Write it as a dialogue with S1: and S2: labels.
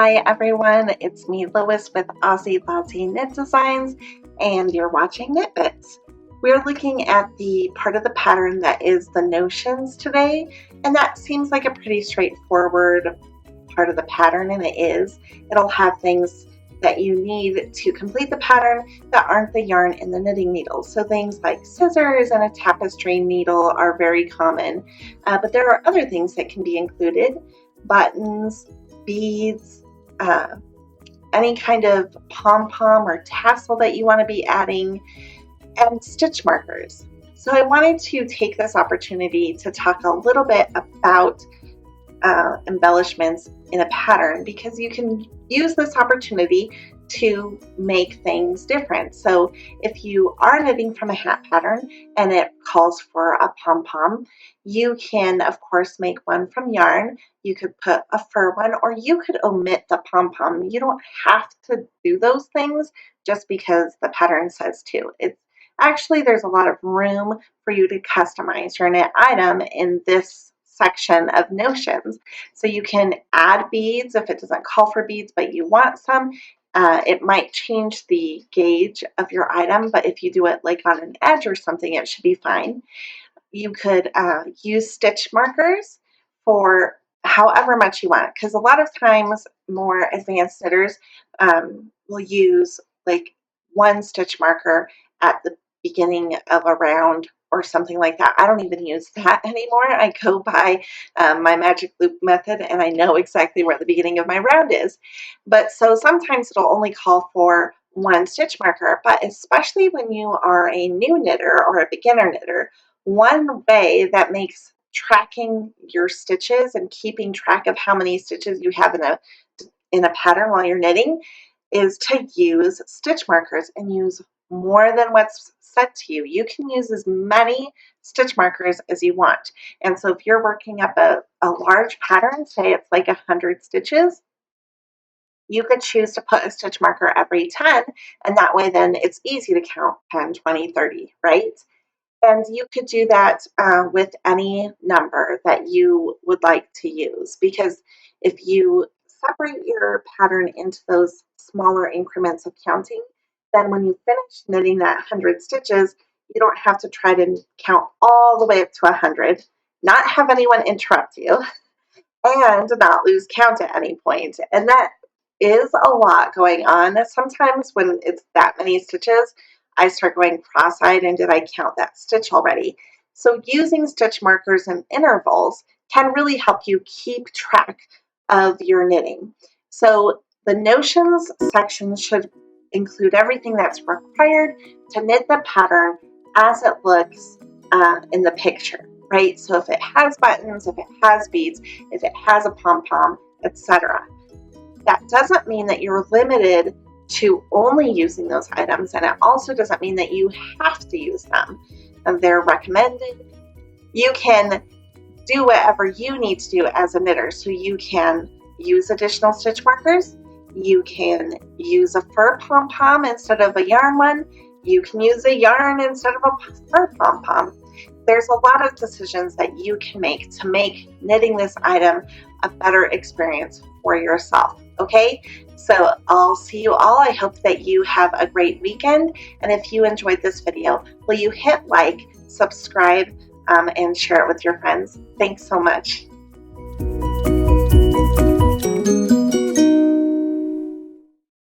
S1: Hi everyone, it's me Lois with Aussie Lassie Knit Designs, and you're watching Knit Bits. We're looking at the part of the pattern that is the notions today, and that seems like a pretty straightforward part of the pattern, and it is. It'll have things that you need to complete the pattern that aren't the yarn and the knitting needle. So things like scissors and a tapestry needle are very common, but there are other things that can be included: buttons, beads, any kind of pom-pom or tassel that you want to be adding, and stitch markers. So I wanted to take this opportunity to talk a little bit about embellishments in a pattern, because you can use this opportunity to make things different. So if you are knitting from a hat pattern and it calls for a pom-pom, you can of course make one from yarn. You could put a fur one, or you could omit the pom-pom. You don't have to do those things just because the pattern says to. It's actually, there's a lot of room for you to customize your knit item in this section of notions. So you can add beads if it doesn't call for beads but you want some. It might change the gauge of your item, but if you do it like on an edge or something, it should be fine. You could use stitch markers for however much you want, because a lot of times more advanced knitters will use like one stitch marker at the beginning of a round or something like that. I don't even use that anymore. I go by my magic loop method, and I know exactly where the beginning of my round is. But so sometimes it'll only call for one stitch marker, but especially when you are a new knitter or a beginner knitter, one way that makes tracking your stitches and keeping track of how many stitches you have in a pattern while you're knitting is to use stitch markers, and use more than what's said to you. You can use as many stitch markers as you want. And so if you're working up a large pattern, say it's like 100 stitches, you could choose to put a stitch marker every 10, and that way then it's easy to count 10, 20, 30, right? And you could do that with any number that you would like to use, because if you separate your pattern into those smaller increments of counting, then when you finish knitting that 100 stitches, you don't have to try to count all the way up to 100, not have anyone interrupt you, and not lose count at any point. And that is a lot going on. Sometimes when it's that many stitches, I start going cross-eyed, and did I count that stitch already? So using stitch markers and intervals can really help you keep track of your knitting. So the notions section should include everything that's required to knit the pattern as it looks in the picture, right? So if it has buttons, if it has beads, if it has a pom-pom, etc. That doesn't mean that you're limited to only using those items, and it also doesn't mean that you have to use them. And they're recommended. You can do whatever you need to do as a knitter. So you can use additional stitch markers. You can use a fur pom-pom instead of a yarn one. You can use a yarn instead of a fur pom-pom. There's a lot of decisions that you can make to make knitting this item a better experience for yourself. Okay, so I'll see you all. I hope that you have a great weekend. And if you enjoyed this video, will you hit like, subscribe, and share it with your friends? Thanks so much.